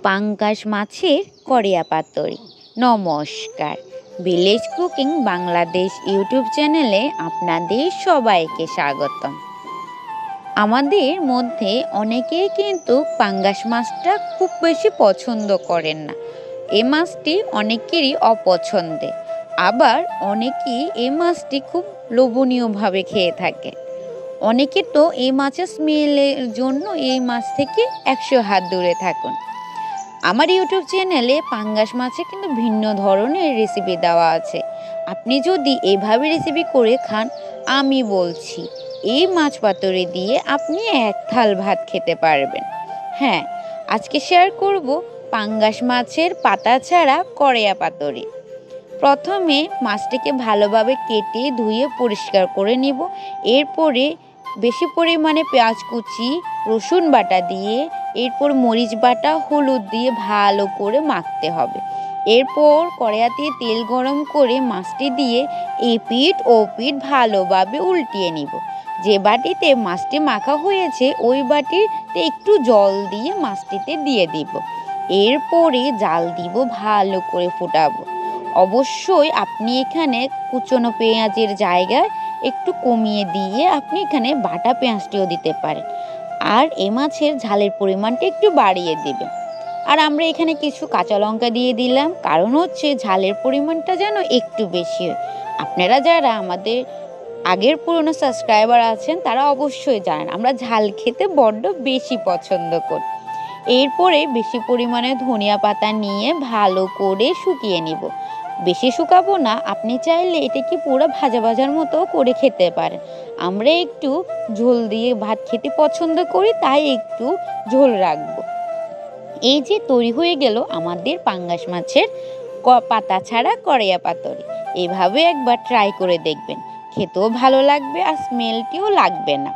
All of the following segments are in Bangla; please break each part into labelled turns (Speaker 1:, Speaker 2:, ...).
Speaker 1: পাঙ্গাস মাছের কড়িয়া পাতুরি। নমস্কার, ভিলেজ কুকিং বাংলাদেশ ইউটিউব চ্যানেলে আপনাদের সবাইকে স্বাগতম। আমাদের মধ্যে অনেকেই কিন্তু পাঙ্গাস মাছটা খুব বেশি পছন্দ করেন না। এই মাছটি অনেকেরই অপছন্দে, আবার অনেকেই এই মাছটি খুব লোভনীয়ভাবে খেয়ে থাকে। অনেকে তো এই মাছের স্মেলের জন্য এই মাছ থেকে 100 হাত দূরে থাকুন। আমার ইউটিউব চ্যানেলে পাঙ্গাস মাছে কিন্তু ভিন্ন ধরনের রেসিপি দেওয়া আছে। আপনি যদি এভাবে রেসিপি করে খান, আমি বলছি এই মাছ পাতুরি দিয়ে আপনি এক থাল ভাত খেতে পারবেন। হ্যাঁ, আজকে শেয়ার করব পাঙ্গাস মাছের পাতা ছাড়া কড়িয়া পাতুরি। প্রথমে মাছটিকে ভালোভাবে কেটে ধুয়ে পরিষ্কার করে নিব। এরপরে বেশি পরিমাণে পেঁয়াজ কুচি, রসুন বাটা দিয়ে, এরপর মরিচ বাটা, হলুদ দিয়ে ভালো করে মাখতে হবে। এরপর কড়াইতে তেল গরম করে মাছটি দিয়ে এপিঠ ওপিঠ ভালোভাবে উল্টিয়ে নিব। যে বাটিতে মাছটি মাখা হয়েছে ওই বাটিতে একটু জল দিয়ে মাছটিতে দিয়ে দিব। এরপরে জাল দিব, ভালো করে ফোটাবো। অবশ্যই আপনি এখানে কুচনো পেঁয়াজের জায়গায় একটু কমিয়ে দিয়ে আপনি এখানে বাটা পেঁয়াজটিও দিতে পারেন। আর এই মাছের ঝালের পরিমাণটা একটু বাড়িয়ে দেবেন। আর আমরা এখানে কিছু কাঁচা লঙ্কা দিয়ে দিলাম, কারণ হচ্ছে ঝালের পরিমাণটা যেন একটু বেশি হয়। আপনারা যারা আমাদের আগের পুরনো সাবস্ক্রাইবার আছেন তারা অবশ্যই জানেন আমরা ঝাল খেতে বড্ড বেশি পছন্দ করি। এরপরে বেশি পরিমাণে ধনিয়া পাতা নিয়ে ভালো করে শুকিয়ে নিব। বেশি শুকাবো না, আপনি চাইলে এটাকে পুরো ভাজা ভাজার মতো করে খেতে পারেন। আমরা একটু ঝোল দিয়ে ভাত খেতে পছন্দ করি, তাই একটু ঝোল রাখবো। এই যে তৈরি হয়ে গেল আমাদের পাঙ্গাস মাছের পাতা ছাড়া কড়িয়া পাতুরি। এভাবে একবার ট্রাই করে দেখবেন, খেতেও ভালো লাগবে আর স্মেলটিও লাগবে না।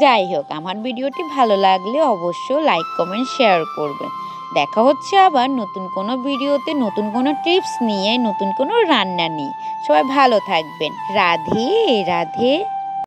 Speaker 1: যাই হোক, আমার ভিডিওটি ভালো লাগলে অবশ্যই লাইক কমেন্ট শেয়ার করবেন। দেখা হচ্ছে আবার নতুন কোনো ভিডিওতে, নতুন কোনো টিপস নিয়ে, নতুন কোনো রান্না নিয়ে। সবাই ভালো থাকবেন। রাধে রাধে।